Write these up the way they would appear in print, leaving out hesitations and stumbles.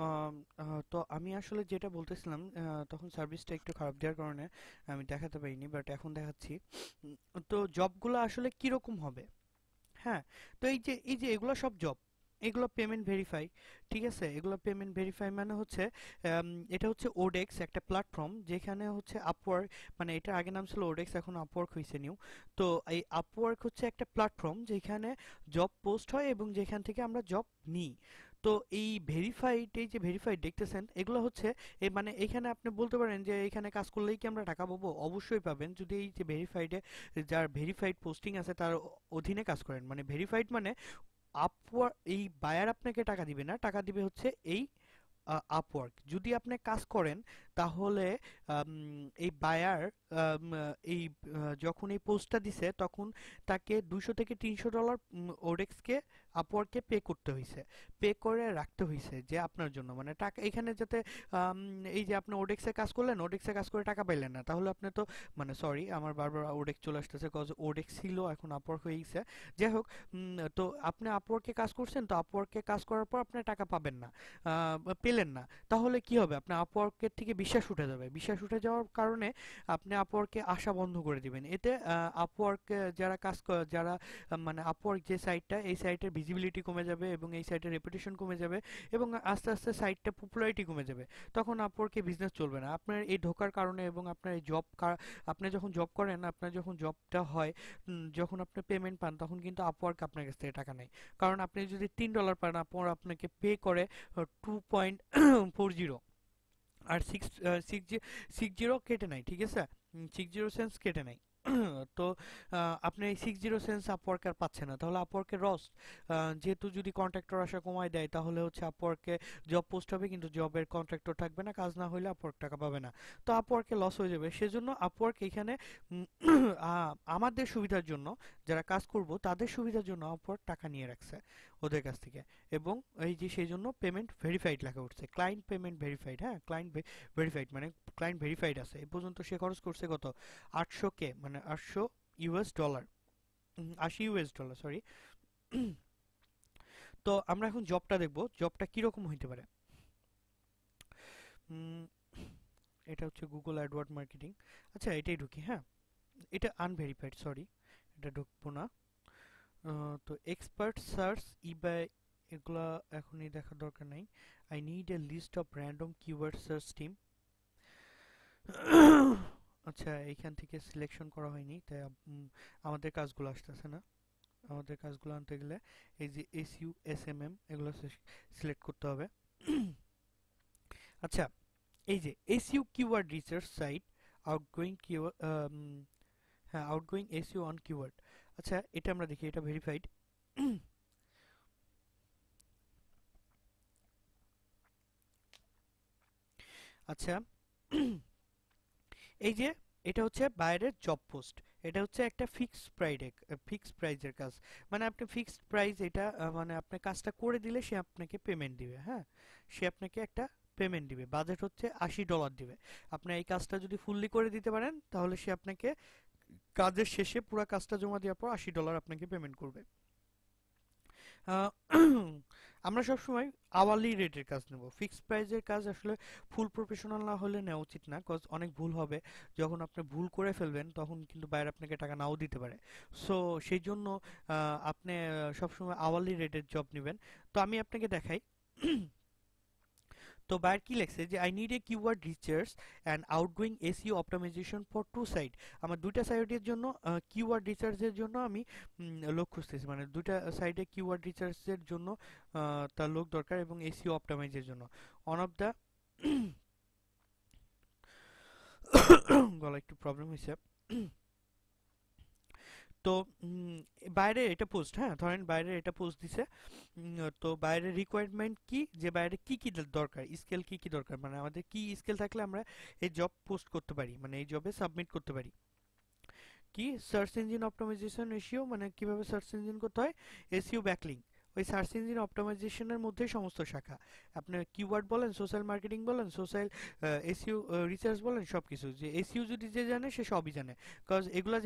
আম, তো আমি আসলে যেটা বলতেছিলাম, তখন সার্ভিসটা একটু খারাপ দেওয়ার কারণে আমি দেখাতে পারিনি, বাট এখন দেখাচ্ছি। উম, তো জবগুলো আসলে কিরকম হবে? হ্যাঁ, তো এই যে এগুলো সব জব, এগুলো পেমেন্ট ভেরিফাই। ঠিক আছে, এগুলো পেমেন্ট ভেরিফাই মানে হচ্ছে আম, এটা হচ্ছে ওডেক্স একটা প্ল্যাটফর্ম, যেখানে হচ্ছে আপওয়ার্ক, মানে এটা আগে নাম ছিল ওডেক্স, এখন আপওয়ার্ক হয়েছে নিউ। তো এই আপওয়ার্ক হচ্ছে একটা প্ল্যাটফর্ম যেখানে জব পোস্ট হয় এবং যেখান থেকে আমরা জব নিই। তো এই ভেরিফাইড, এই যে ভেরিফাইড দেখতেছেন, এগুলো হচ্ছে মানে এখানে আপনি বলতে পারেন যে এখানে কাজ করলেই কি আমরা টাকা পাবো? অবশ্যই পাবেন, যদি এই যে ভেরিফাইডে যার ভেরিফাইড পোস্টিং আছে তার অধীনে কাজ করেন। মানে ভেরিফাইড মানে আপওয়ার্ক, এই বায়ার আপনাকে টাকা দিবে না, টাকা দিবে হচ্ছে এই আপওয়ার্ক। যদি আপনি কাজ করেন তাহলে এই বায়ার এই যখন এই পোস্টটা দিছে তখন তাকে $200 থেকে $300 ওডেক্সকে, আপওয়ার্ককে পে করতে হয়েছে, পে করে রাখতে হয়েছে যে আপনার জন্য, মানে টাকা এখানে যাতে আম, এই যে আপনি ওডেক্সে কাজ করলেন, ওডেক্সে কাজ করে টাকা পাইলেন না, তাহলে আপনি তো, মানে সরি আমার বারবার ওডেক্স চলে আসতেছে, কজ ওডেক্স ছিল এখন আপওয়ার্ক হয়ে গেছে। যাই হোক, তো আপনি আপওয়ার্কে কাজ করছেন, তো আপওয়ার্কে কাজ করার পর আপনি টাকা পাবেন না, পেলেন না, তাহলে কি হবে? আপনার আপওয়ার্কের থেকে বিশ্বাস উঠে যাবে, বিশ্বাস উঠে যাওয়ার কারণে আপনি আপওয়ার্কে আসা বন্ধ করে দিবেন। এতে আপওয়ার্ক যারা যারা মানে আপওয়ার্ক যে সাইটটা, এই সাইটের ভিজিবিলিটি কমে যাবে এবং এই সাইটের রেপুটেশন কমে যাবে এবং আস্তে আস্তে সাইটটা পপুলারিটি কমে যাবে। তখন আপওয়ার্কে বিজনেস চলবে না আপনার এই ঢোকার কারণে, এবং আপনার এই আপনি যখন জব করেন, আপনার যখন জবটা হয়, যখন আপনি পেমেন্ট পান, তখন কিন্তু আপওয়ার্ক আপনার কাছ থেকে টাকা নেয়। কারণ আপনি যদি $3 পান, আপওয়ার্ক আপনাকে পে করে 2.40, আর সিক্স জিরো কেটে নাই, ঠিক আছে, 60 সেন্স কেটে নাই। তো আপনি এই 60 সেন্স আপওয়ার্কার পাচ্ছে না, তাহলে আপওয়ার্কের লস। যেহেতু যদি কন্ট্রাক্টর আসা কমায় দেয়, তাহলে হচ্ছে আপওয়ার্কে জব পোস্ট হবে কিন্তু জবের কন্ট্রাক্টর থাকবে না, কাজ না হলে আপওয়ার্ক টাকা পাবে না। তো আপওয়ার্কে লস হয়ে যাবে, সেজন্য আপওয়ার্ক এখানে উম, আমাদের সুবিধার জন্য, যারা কাজ করব তাদের সুবিধার জন্য আপওয়ার্ক টাকা নিয়ে রাখছে ওদের কাছ থেকে। এবং এই যে সেই জন্য পেমেন্ট ভেরিফাইড লেখা উঠছে, ক্লায়েন্ট পেমেন্ট ভেরিফাইড। হ্যাঁ, ক্লায়েন্ট ভেরিফাইড মানে ক্লায়েন্ট ভেরিফাইড আছে। এ পর্যন্ত সে খরচ করছে কত? 800K, মানে 800 US dollar, 80 US dollar, sorry. তো আমরা এখন জবটা দেখব, জবটা কিরকম হইতে পারে। উম, এটা হচ্ছে গুগল অ্যাডওয়ার্ড মার্কেটিং। আচ্ছা, এটাই ঢুকি, হ্যাঁ। এটা আনভেরিফাইড, সরি, এটা ঢুকবো না। তো এক্সপার্ট সার্চ, ইবাই, এগুলা এখনই দেখার দরকার নাই। I need a list of random keyword search team. আচ্ছা, এইখান থেকে সিলেকশন করা হয়নি, তাই আমাদের কাজগুলো আসতেছে না। আমাদের কাজগুলো আনতে গেলে এই যে এসইউ, এসএমএম, এগুলো সিলেক্ট করতে হবে। আচ্ছা, এই যে SEO keyword research site, outgoing keyword, হ্যাঁ, আউটগোয়িং এসইউ অন কিওয়ার্ড। আচ্ছা, এটা আমরা দেখি, এটা ভেরিফাইড। আচ্ছা, এই যে এটা হচ্ছে বাইরের জব পোস্ট, এটা হচ্ছে একটা ফিক্সড প্রাইজের কাজ। মানে আপনি ফিক্সড প্রাইস, এটা মানে আপনি কাজটা করে দিলে সে আপনাকে পেমেন্ট দিবে। হ্যাঁ, সে আপনাকে একটা পেমেন্ট দিবে, বাজেট হচ্ছে $80 দিবে। আপনি এই কাজটা যদি ফুললি করে দিতে পারেন, তাহলে সে আপনাকে কাজের শেষে পুরো কাজটা জমা দেওয়ার পর $80 আপনাকে পেমেন্ট করবে। আহ, আমরা সবসময় আওয়ারলি রেটের কাজ নেব, ফিক্সড প্রাইজের কাজ আসলে ফুল প্রফেশনাল না হলে নেওয়া উচিত না, কজ অনেক ভুল হবে। যখন আপনি ভুল করে ফেলবেন তখন কিন্তু বাইরে আপনাকে টাকা নাও দিতে পারে। সো সেই জন্য আপনি সবসময় আওয়ারলি রেটের জব নেবেন। তো আমি আপনাকে দেখাই। তো বায়ার কি লেখছে যে I need a keyword research and outgoing SEO optimization for to site. আমার দুইটা সাইটের জন্য কিওয়ার্ড রিসার্চের জন্য আমি লোক খুঁজতেছি, মানে দুইটা সাইডে কিওয়ার্ড রিসার্চের জন্য তার লোক দরকার, এবং এসইও অপটিমাইজের জন্য। অন অফ দ্য গলা একটু প্রবলেম হয়েছে। তো বাইরে এটা পোস্ট, হ্যাঁ, ধরেন বাইরে এটা পোস্ট দিছে। তো বাইরের রিকোয়ারমেন্ট কি, যে বাইরে কি কি দরকার, স্কেল কি কি দরকার, মানে আমাদের কি স্কেল থাকলে আমরা এই জব পোস্ট করতে পারি, মানে এই জবে সাবমিট করতে পারি। কি সার্চ ইঞ্জিন অপটিমাইজেশন রেশিও, মানে কিভাবে সার্চ ইঞ্জিন করতে হয়, এসইও ব্যাকলিং, ওই সার্চ ইঞ্জিন অপটিমাইজেশনের মধ্যে সমস্ত শাখা। আপনি কিওয়ার্ড বলেন, সোশ্যাল মার্কেটিং বলেন, সোশ্যাল এসইও রিসার্চ বলেন, সব কিছু, যে এসইও যদি যে জানে সে সবই জানে, কজ এগুলা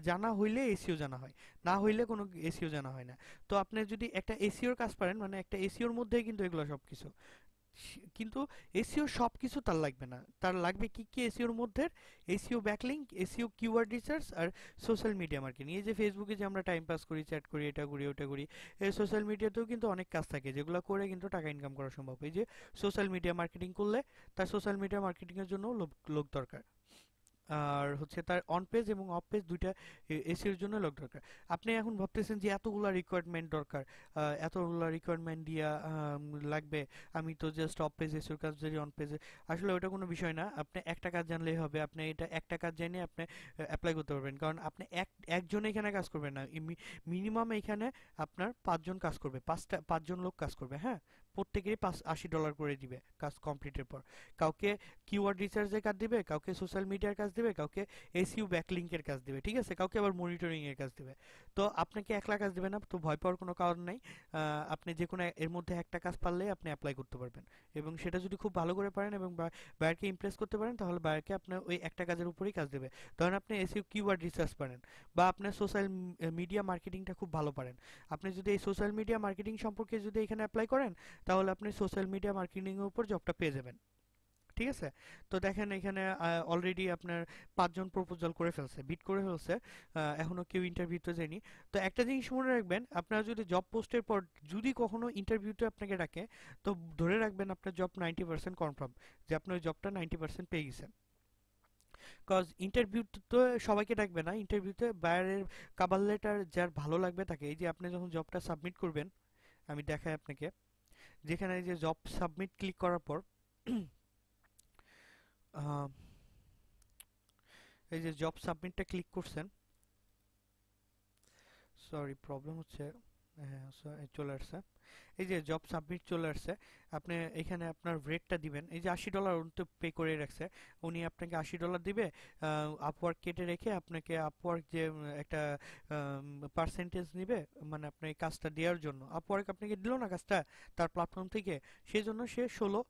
জানা হইলে এসইও জানা হয়, না হইলে কোনো এসইও জানা হয় না। তো আপনি যদি একটা এসইওর কাজ পারেন, মানে একটা এসইওর মধ্যেই কিন্তু এগুলো সব কিছু। কিন্তু এসইও সবকিছু তার লাগবে না, তার লাগবে কি কি এসইওর মধ্যে, SEO backlink, SEO keyword research আর সোশ্যাল মিডিয়া মার্কেটিং। এই যে ফেসবুকে যে আমরা টাইম পাস করি, চ্যাট করি, এটা করি ওটা করি, এই সোশ্যাল মিডিয়াতেও কিন্তু অনেক কাজ থাকে যেগুলো করে কিন্তু টাকা ইনকাম করা সম্ভব। এই যে সোশ্যাল মিডিয়া মার্কেটিং করলে তার সোশ্যাল মিডিয়া মার্কেটিং এর জন্য লোক লোক দরকার, আর হচ্ছে তার অন পেজ এবং অফ পেজ দুইটা এসির জন্য লোক দরকার। আপনি এখন ভাবতেছেন যে এতগুলা রিকোয়ারমেন্ট দরকার, এতগুলা রিকোয়ারমেন্ট দিয়া লাগবে, আমি তো জাস্ট অফ পেজ এসির কাজ জানি, অন পেজে। আসলে ওটা কোনো বিষয় না, আপনি একটা কাজ জানলেই হবে, আপনি এটা একটা কাজ জেনে আপনি অ্যাপ্লাই করতে পারবেন। কারণ আপনি একজন এখানে কাজ করবেন না, মিনিমাম এখানে আপনার 5 জন কাজ করবে, 5জন লোক কাজ করবে, হ্যাঁ। প্রত্যেকেরই $80 করে দিবে কাজ কমপ্লিটের পর। কাউকে কিওয়ার্ড রিসার্চের কাজ দিবে, কাউকে সোশ্যাল মিডিয়ার কাজ দিবে, কাউকে এসইও ব্যাকলিংকের কাজ দিবে, ঠিক আছে, কাউকে আবার মনিটরিং এর কাজ দিবে। তো আপনাকে একলা কাজ দিবে না, তো ভয় পাওয়ার কোনো কারণ নাই। আপনি যে কোনো এর মধ্যে একটা কাজ পারলেই আপনি অ্যাপ্লাই করতে পারবেন, এবং সেটা যদি খুব ভালো করে পারেন এবং বায়ারকে ইমপ্রেস করতে পারেন, তাহলে বায়ারকে আপনার ওই একটা কাজের উপরেই কাজ দেবে। ধরেন আপনি এসইও কিওয়ার্ড রিসার্চ পারেন, বা আপনার সোশ্যাল মিডিয়া মার্কেটিংটা খুব ভালো পারেন, আপনি যদি এই সোশ্যাল মিডিয়া মার্কেটিং সম্পর্কে যদি এখানে অ্যাপ্লাই করেন, তাহলে আপনি সোশ্যাল মিডিয়া মার্কেটিং এর উপর জবটা পেয়ে যাবেন, ঠিক আছে। তো দেখেন এখানে অলরেডি আপনার 5 জন প্রপোজাল করে ফেলছে, বিট করে ফেলছে, এখনো কেউ ইন্টারভিউতে যায়নি। তো একটা জিনিস মনে রাখবেন, আপনারা যদি জব পোস্টের পর যদি কখনো ইন্টারভিউতে আপনাকে ডাকে, তো ধরে রাখবেন আপনার জব 90% কনফার্ম, যে আপনি ওই জবটা 90% পেয়ে গেছেন। কজ ইন্টারভিউতে তো সবাইকে ডাকবে না, ইন্টারভিউতে বাইরের কাভার লেটার যার ভালো লাগবে তাকে। এই যে আপনি যখন জবটা সাবমিট করবেন, আমি দেখাই আপনাকে, যেখানে এই যে জব সাবমিট ক্লিক করার পর আহ, এই যে জব সাবমিটটা ক্লিক করছেন, সরি প্রবলেম হচ্ছে, হ্যাঁ চলে আসছে, এই যে জব সাবমিট চলে আসছে। আপনি এখানে আপনার রেটটা দিবেন, এই যে $80 উনি তো পে করে রাখছে, উনি আপনাকে $80 দিবে, আপওয়ার্ক কেটে রেখে আপনাকে আপওয়ার্ক যে একটা পার্সেন্টেজ নিবে, মানে আপনার এই কাজটা দেওয়ার জন্য আপওয়ার্ক আপনাকে দিল না কাজটা তার প্ল্যাটফর্ম থেকে, সেই জন্য সে $16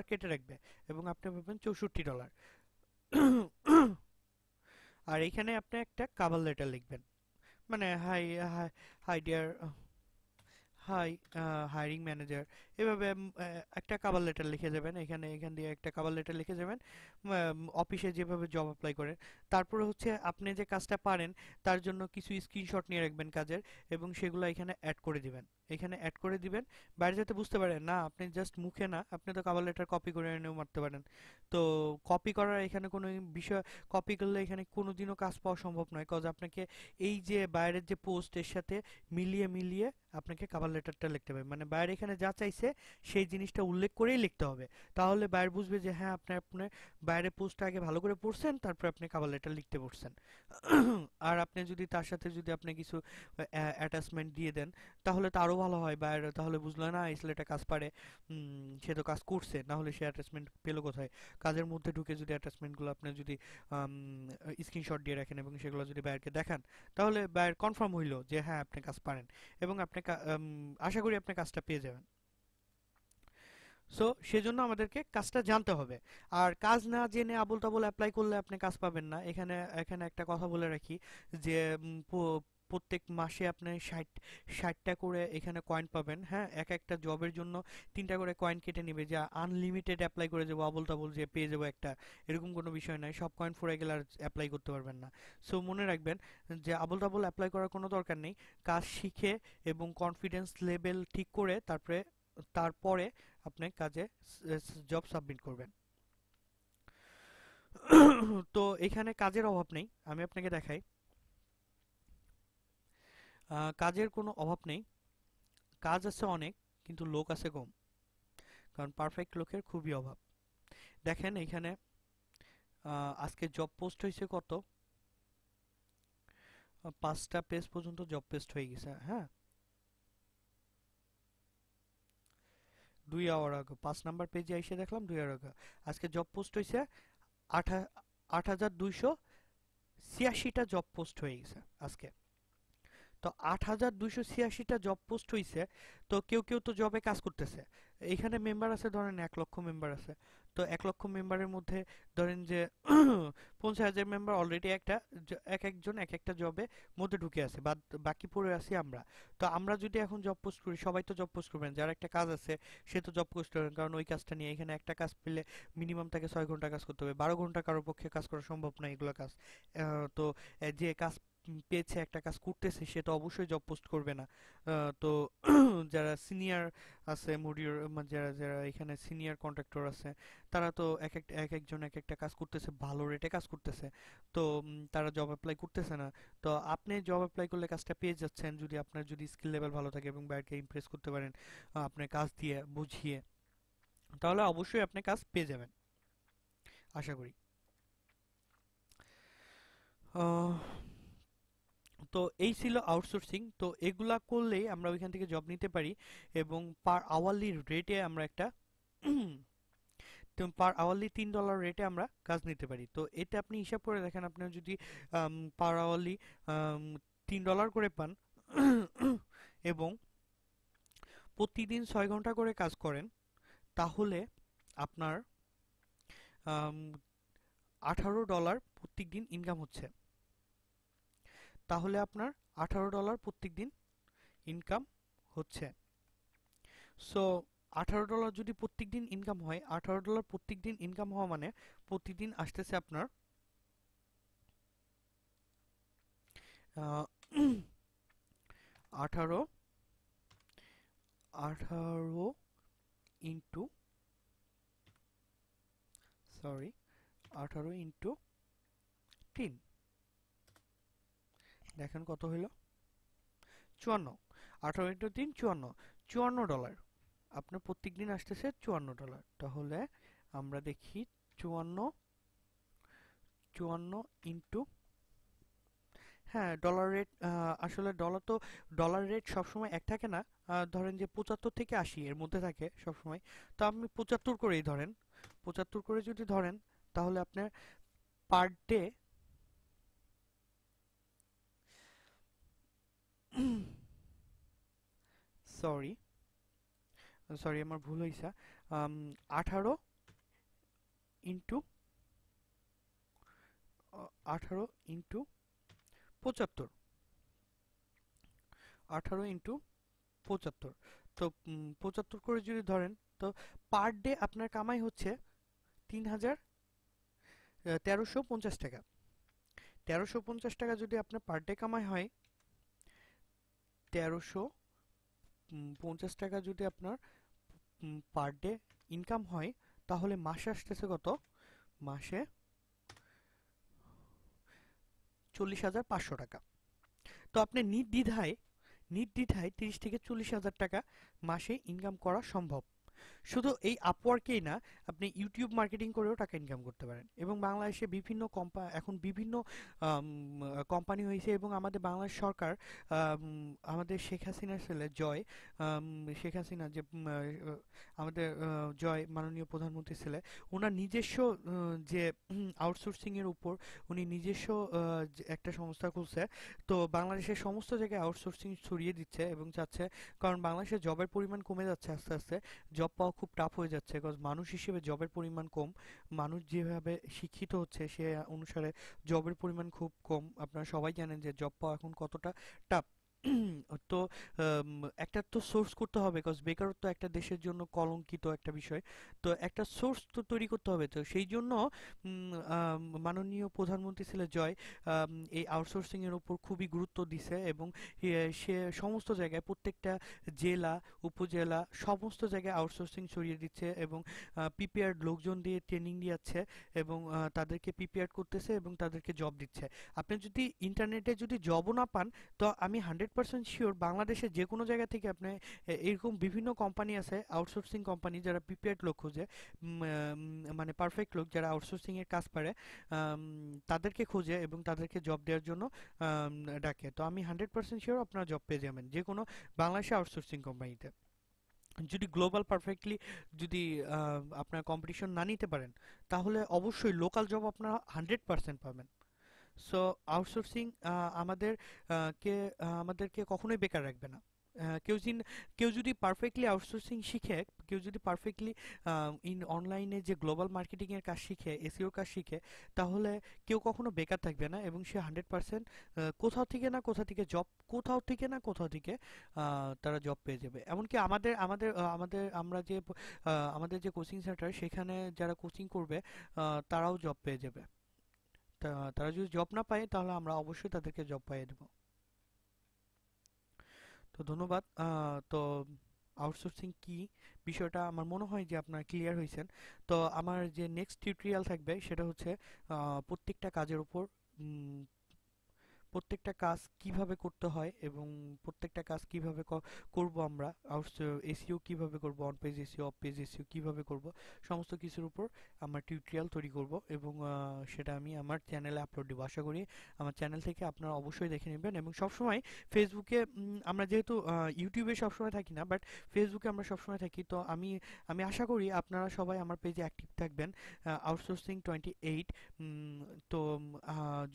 কেটে রাখবে, এবং আপনি পাবেন $64। আর এখানে আপনি একটা কাভার লেটার লিখবেন, মানে hi hi hi dear, hi hiring manager, এভাবে একটা কভার লেটার লিখে যাবেন, এখান দিয়ে একটা কভার লেটার লিখে যাবেন, অফিসে যেভাবে জব অ্যাপ্লাই করেন। তারপরে হচ্ছে আপনি যে কাজটা পারেন তার জন্য কিছু স্ক্রিনশট নিয়ে রাখবেন কাজের, এবং সেগুলো এখানে অ্যাড করে দিবেন, এখানে অ্যাড করে দিবেন। বাইরে যাতে বুঝতে পারেন না আপনি জাস্ট মুখে না, আপনি তো কভার লেটার কপি করে এনেও মারতে পারেন। তো কপি করার এখানে কোনো বিষয়, কপি করলে এখানে কোনোদিনও কাজ পাওয়া সম্ভব নয়, কজ আপনাকে এই যে বাইরের যে পোস্ট এর সাথে মিলিয়ে মিলিয়ে আপনাকে কভার লেটারটা লিখতে হবে, মানে বায়ার এখানে যা চাইছে সেই জিনিসটা উল্লেখ করেই লিখতে হবে। তাহলে বায়ার বুঝবে যে হ্যাঁ আপনি আপনার বাইরের পোস্টটা আগে ভালো করে পড়ছেন, তারপর আপনি কভার লেটার লিখতে পড়ছেন। আর আপনি যদি তার সাথে যদি আপনি কিছু অ্যাটাচমেন্ট দিয়ে দেন, তাহলে তো আরো ভালো হয়, বায়ার তাহলে বুঝলো না এই ছেলেটা কাজ পারে, সে তো কাজ করছে, না হলে সে অ্যাটাচমেন্ট পেলো কোথায়। কাজের মধ্যে ঢুকে যদি অ্যাটাচমেন্টগুলো আপনি যদি স্ক্রিনশট দিয়ে রাখেন এবং সেগুলো যদি বায়ারকে দেখান, তাহলে বায়ার কনফার্ম হইলো যে হ্যাঁ আপনি কাজ পারেন, এবং আপনি আশা করি আপনি কাজটা পেয়ে যাবেন। সো সেজন্য আমাদেরকে কাজটা জানতে হবে। আর কাজ না জেনে আবোল তাবোল অ্যাপ্লাই করলে আপনি কাজ পাবেন না। এখানে এখানে একটা কথা বলে রাখি, যে প্রত্যেক মাসে আপনি 60টা করে এখানে কয়েন পাবেন, হ্যাঁ। এক একটা জবের জন্য 3টা করে কয়েন কেটে নিবে, যে আনলিমিটেড অ্যাপ্লাই করে যাবো আবোল তাবোল যে পেয়ে যাবো একটা, এরকম কোনো বিষয় নাই। সব কয়েন ফুরাই গেলে আর অ্যাপ্লাই করতে পারবেন না। সো মনে রাখবেন যে আবোল তাবোল অ্যাপ্লাই করার কোনো দরকার নেই। কাজ শিখে এবং কনফিডেন্স লেভেল ঠিক করে তারপরে আপনি কাজে জব সাবমিট করবেন। তো এখানে কাজের অভাব নেই, আমি আপনাকে দেখাই। কাজের কোনো অভাব নেই, কাজ আছে অনেক, কিন্তু লোক আছে কম, কারণ পারফেক্ট লোকের খুবই অভাব। দেখেন এখানে আজকে জব পোস্ট হয়েছে কত, 5টা পেজ পর্যন্ত জব পোস্ট হয়ে গেছে, হ্যাঁ। 2 আওয়ার আগে 5 নাম্বার পেজে এসে দেখলাম 2 আওয়ার আগে আজকে জব পোস্ট হয়েছে 8,286টা জব পোস্ট হয়ে গেছে আজকে। তো 8,286টা জব পোস্ট হইছে। তো কেউ কেউ তো জবে কাজ করতেছে। এখানে মেম্বার আছে ধরেন 1 লক্ষ মেম্বার আছে। তো 1 লক্ষ মেম্বারের মধ্যে ধরেন যে 50,000 মেম্বার অলরেডি একটা এক একজন এক একটা জবে মধ্যে ঢুকে আছে, বাদ বাকি পড়ে আছি আমরা। তো আমরা যদি এখন জব পোস্ট করি, সবাই তো জব পোস্ট করবেন, যার একটা কাজ আছে সে তো জব পোস্ট করবেন, কারণ ওই কাজটা নিয়ে এখানে একটা কাজ পেলে মিনিমাম তাকে 6 ঘন্টা কাজ করতে হবে, 12 ঘন্টা কারোর পক্ষে কাজ করা সম্ভব না এগুলো কাজ। তো যে কাজ পেয়েছে, একটা কাজ করতেছে, সে তো অবশ্যই জব পোস্ট করবে না। তো যারা সিনিয়র আছে মডিউর, যারা যারা এখানে সিনিয়র কন্ট্রাক্টর আছে, তারা তো এক একজন এক একটা কাজ করতেছে, ভালো রেটে কাজ করতেছে। তো তারা জব অ্যাপ্লাই করতেছে না। তো আপনি জব অ্যাপ্লাই করলে কাজটা পেয়ে যাচ্ছেন, যদি আপনার যদি স্কিল লেভেল ভালো থাকে এবং বাইরকে ইমপ্রেস করতে পারেন আপনার কাজ দিয়ে বুঝিয়ে, তাহলে অবশ্যই আপনি কাজ পেয়ে যাবেন আশা করি। আহ, তো এই ছিল আউটসোর্সিং। তো এগুলা করলেই আমরা ওইখান থেকে জব নিতে পারি এবং পার আওয়ারলি রেটে আমরা একটা তো পার আওয়ারলি $3 রেটে আমরা কাজ নিতে পারি। তো এটা আপনি হিসাব করে দেখেন, আপনার যদি পার আওয়ারলি $3 করে পান এবং প্রতিদিন 6 ঘন্টা করে কাজ করেন, তাহলে আপনার $18 প্রত্যেক দিন ইনকাম হচ্ছে। তাহলে আপনার $18 প্রত্যেক দিন ইনকাম হচ্ছে। সো $18 যদি প্রত্যেক দিন ইনকাম হয়, $18 প্রত্যেক দিন ইনকাম হওয়া মানে প্রতিদিন আসতেছে আপনার আহ, 18 18 ইন্টু, সরি, 18 × 3, দেখেন কত হইল, 54। 18 × 3 54, $54 আপনার প্রত্যেক দিন আসতেছে $54। তাহলে আমরা দেখি 54, 54 ইন্টু, হ্যাঁ ডলার রেট, আসলে ডলার রেট সবসময় এক থাকে না। ধরেন যে 75 থেকে 80 এর মধ্যে থাকে সবসময়। তো আপনি 75 করেই ধরেন, 75 করে যদি ধরেন, তাহলে আপনার পার ডে, সরি সরি আমার ভুল হয়েছে, 18 ইন্টু 75, 18 × 75। তো 75 করে যদি ধরেন, তো পার ডে আপনার কামাই হচ্ছে 1350 টাকা। 1350 টাকা যদি আপনার পার ডে কামাই হয়, 1350 টাকা যদি আপনার পার ডে ইনকাম হয়, তাহলে মাসে আসতেছে কত, মাসে 40,500 টাকা। তো আপনি নির্দ্বিধায় 30 থেকে 40 হাজার টাকা মাসে ইনকাম করা সম্ভব। শুধু এই আপওয়ার্কেই না, আপনি ইউটিউব মার্কেটিং করেও টাকা ইনকাম করতে পারেন। এবং বাংলাদেশে এখন বিভিন্ন কোম্পানি হয়েছে, এবং আমাদের বাংলাদেশ সরকার, আমাদের শেখ হাসিনার ছেলে জয়, শেখ হাসিনা যে আমাদের জয় মাননীয় প্রধানমন্ত্রীর ছেলে, ওনার নিজস্ব যে আউটসোর্সিং এর উপর উনি নিজস্ব যে একটা সংস্থা খুলছে। তো বাংলাদেশের সমস্ত জায়গায় আউটসোর্সিং ছড়িয়ে দিচ্ছে এবং চাচ্ছে, কারণ বাংলাদেশে জবের পরিমাণ কমে যাচ্ছে আস্তে আস্তে, জব পাওয়া খুব টাফ হয়ে যাচ্ছে, বিকজ মানুষ হিসেবে জবের পরিমাণ কম। মানুষ যেভাবে শিক্ষিত হচ্ছে সে অনুসারে জবের পরিমাণ খুব কম। আপনারা সবাই জানেন যে জব পাওয়া এখন কতটা টাফ। তো একটা তো সোর্স করতে হবে, বিকজ বেকারত্ব একটা দেশের জন্য কলঙ্কিত একটা বিষয়। তো একটা সোর্স তো তৈরি করতে হবে। তো সেই জন্য মাননীয় প্রধানমন্ত্রী ছেলে জয় এই আউটসোর্সিং এর উপর খুবই গুরুত্ব দিছে, এবং সে সমস্ত জায়গায় প্রত্যেকটা জেলা, উপজেলা, সমস্ত জায়গায় আউটসোর্সিং ছড়িয়ে দিচ্ছে এবং প্রিপেয়ার্ড লোকজন দিয়ে ট্রেনিং দিচ্ছে এবং তাদেরকে প্রিপেয়ার করতেছে এবং তাদেরকে জব দিচ্ছে। আপনি যদি ইন্টারনেটে যদি জবও না পান, তো আমি 100% শিওর বাংলাদেশের যে কোনো জায়গা থেকে আপনি এরকম বিভিন্ন কোম্পানি আছে, আউটসোর্সিং কোম্পানি, যারা প্রিপেয়ার্ড লোক খোঁজে, মানে পারফেক্ট লোক যারা আউটসোর্সিং এর কাজ পারে, তাদেরকে খোঁজে এবং তাদেরকে জব দেওয়ার জন্য আম, ডাকে। তো আমি 100% শিওর আপনারা জব পেয়ে যাবেন যে কোনো বাংলাদেশে আউটসোর্সিং কোম্পানিতে। যদি গ্লোবাল পারফেক্টলি যদি আপনার কম্পিটিশন না নিতে পারেন, তাহলে অবশ্যই লোকাল জব আপনারা 100% পাবেন। সো আউটসোর্সিং আমাদের কে আমাদেরকে কখনোই বেকার রাখবে না। আহ, কেউ যিন কেউ যদি পারফেক্টলি আউটসোর্সিং শিখে, কেউ যদি পারফেক্টলি অনলাইনে যে গ্লোবাল মার্কেটিং এর কাজ শিখে, এসইওর কাজ শিখে, তাহলে কেউ কখনো বেকার থাকবে না, এবং সে 100% কোথাও থেকে না কোথাও থেকে জব, কোথাও থেকে না কোথাও থেকে তারা জব পেয়ে যাবে। এমনকি আমাদের আমাদের আমাদের আমরা যে আমাদের যে কোচিং সেন্টার, সেখানে যারা কোচিং করবে তারাও জব পেয়ে যাবে। তারা যদি জব না পায়, তাহলে আমরা অবশ্যই তাদেরকে জব পাইয়ে দেবো। তো ধন্যবাদ। তো আউটসোর্সিং কি বিষয়টা আমার মনে হয় যে আপনারা ক্লিয়ার হয়েছেন। তো আমার যে নেক্সট টিউটোরিয়াল থাকবে সেটা হচ্ছে প্রত্যেকটা কাজের উপর, উম, প্রত্যেকটা কাজ কিভাবে করতে হয় এবং প্রত্যেকটা কাজ কিভাবে করব আমরা, এসইও কিভাবে করব, on page SEO, of page SEO কিভাবে করব, সমস্ত কিছুর উপর আমরা টিউটোরিয়াল তৈরি করব, এবং সেটা আমি আমার চ্যানেলে আপলোড দেবো। আশা করি আমার চ্যানেল থেকে আপনারা অবশ্যই দেখে নেবেন। এবং সবসময় ফেসবুকে, আমরা যেহেতু ইউটিউবে সবসময় থাকি না, বাট ফেসবুকে আমরা সবসময় থাকি, তো আমি আমি আশা করি আপনারা সবাই আমার পেজে অ্যাক্টিভ থাকবেন। আউটসোর্সিং 28। তো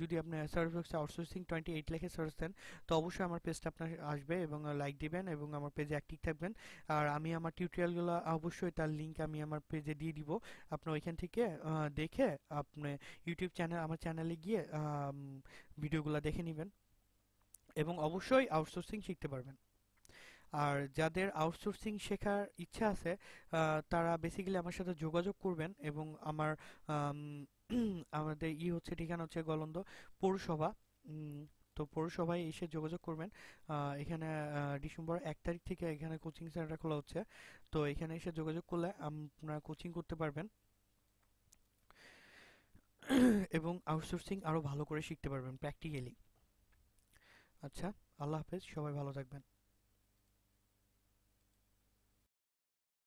যদি আপনি সার্চ বক্সে আউটসোর্সিং 28 লিখে সার্চ দেন, তো অবশ্যই আমার পেজটা আপনার আসবে, এবং লাইক দিবেন এবং আমার পেজে অ্যাক্টিভ থাকবেন। আর আমি আমার টিউটোরিয়ালগুলো অবশ্যই, তার লিংক আমি আমার পেজে দিয়ে দিব। আপনি ওইখান থেকে দেখে আপনি ইউটিউব চ্যানেল, আমার চ্যানেলে গিয়ে ভিডিওগুলো দেখে নেবেন, এবং অবশ্যই আউটসোর্সিং শিখতে পারবেন। আর যাদের আউটসোর্সিং শেখার ইচ্ছা আছে, তারা বেসিক্যালি আমার সাথে যোগাযোগ করবেন, এবং আমার আম, আমাদের হচ্ছে ঠিকানা হচ্ছে গলন্দ পৌরসভা। উম, তো পৌরসভায় এসে যোগাযোগ করবেন। এখানে ডিসেম্বর 1 তারিখ থেকে এখানে কোচিং সেন্টার খোলা হচ্ছে। তো এখানে এসে যোগাযোগ করলে আপনারা কোচিং করতে পারবেন এবং আউটসোর্সিং আরো ভালো করে শিখতে পারবেন প্র্যাকটিক্যালি। আচ্ছা, আল্লাহ হাফেজ, সবাই ভালো থাকবেন।